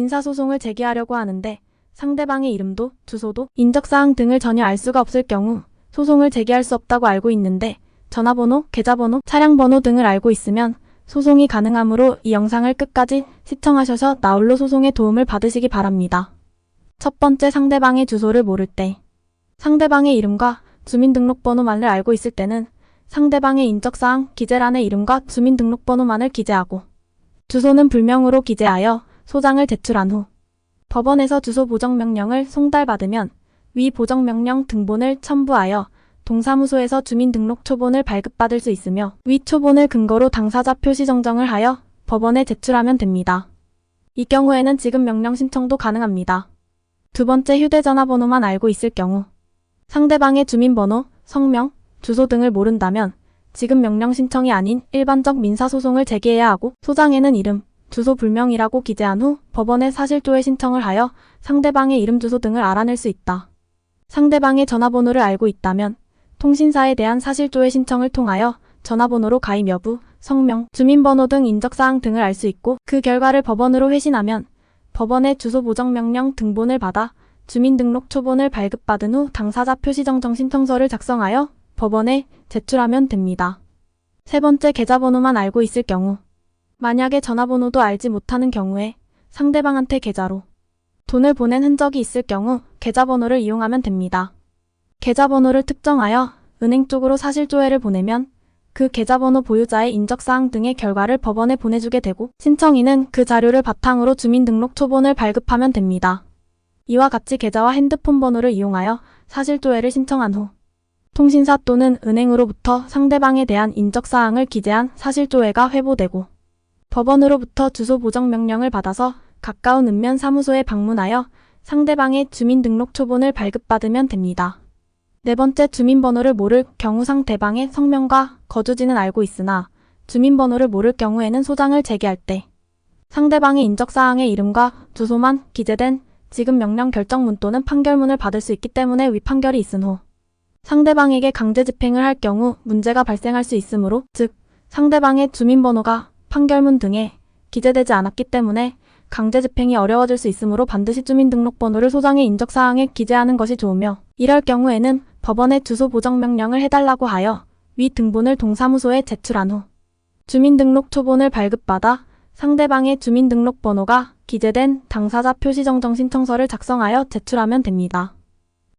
민사소송을 제기하려고 하는데 상대방의 이름도 주소도 인적사항 등을 전혀 알 수가 없을 경우 소송을 제기할 수 없다고 알고 있는데 전화번호, 계좌번호, 차량번호 등을 알고 있으면 소송이 가능하므로 이 영상을 끝까지 시청하셔서 나홀로 소송에 도움을 받으시기 바랍니다. 첫 번째, 상대방의 주소를 모를 때. 상대방의 이름과 주민등록번호만을 알고 있을 때는 상대방의 인적사항 기재란에 이름과 주민등록번호만을 기재하고 주소는 불명으로 기재하여 소장을 제출한 후 법원에서 주소 보정명령을 송달받으면 위 보정명령 등본을 첨부하여 동사무소에서 주민등록 초본을 발급받을 수 있으며 위 초본을 근거로 당사자 표시 정정을 하여 법원에 제출하면 됩니다. 이 경우에는 지급 명령 신청도 가능합니다. 두 번째, 휴대전화번호만 알고 있을 경우 상대방의 주민번호, 성명, 주소 등을 모른다면 지급 명령 신청이 아닌 일반적 민사소송을 제기해야 하고 소장에는 이름, 주소 불명이라고 기재한 후 법원에 사실조회 신청을 하여 상대방의 이름, 주소 등을 알아낼 수 있다. 상대방의 전화번호를 알고 있다면 통신사에 대한 사실조회 신청을 통하여 전화번호로 가입 여부, 성명, 주민번호 등 인적사항 등을 알 수 있고 그 결과를 법원으로 회신하면 법원의 주소 보정명령 등본을 받아 주민등록 초본을 발급받은 후 당사자 표시정정 신청서를 작성하여 법원에 제출하면 됩니다. 세 번째, 계좌번호만 알고 있을 경우 만약에 전화번호도 알지 못하는 경우에 상대방한테 계좌로 돈을 보낸 흔적이 있을 경우 계좌번호를 이용하면 됩니다. 계좌번호를 특정하여 은행 쪽으로 사실조회를 보내면 그 계좌번호 보유자의 인적사항 등의 결과를 법원에 보내주게 되고 신청인은 그 자료를 바탕으로 주민등록 초본을 발급하면 됩니다. 이와 같이 계좌와 핸드폰 번호를 이용하여 사실조회를 신청한 후 통신사 또는 은행으로부터 상대방에 대한 인적사항을 기재한 사실조회가 회보되고 법원으로부터 주소 보정명령을 받아서 가까운 읍면 사무소에 방문하여 상대방의 주민등록 초본을 발급받으면 됩니다. 네 번째, 주민번호를 모를 경우 상대방의 성명과 거주지는 알고 있으나 주민번호를 모를 경우에는 소장을 제기할 때 상대방의 인적사항의 이름과 주소만 기재된 지급명령 결정문 또는 판결문을 받을 수 있기 때문에 위 판결이 있은 후 상대방에게 강제집행을 할 경우 문제가 발생할 수 있으므로 즉 상대방의 주민번호가 판결문 등에 기재되지 않았기 때문에 강제집행이 어려워질 수 있으므로 반드시 주민등록번호를 소장의 인적사항에 기재하는 것이 좋으며 이럴 경우에는 법원에 주소 보정명령을 해달라고 하여 위 등본을 동사무소에 제출한 후 주민등록 초본을 발급받아 상대방의 주민등록번호가 기재된 당사자 표시정정 신청서를 작성하여 제출하면 됩니다.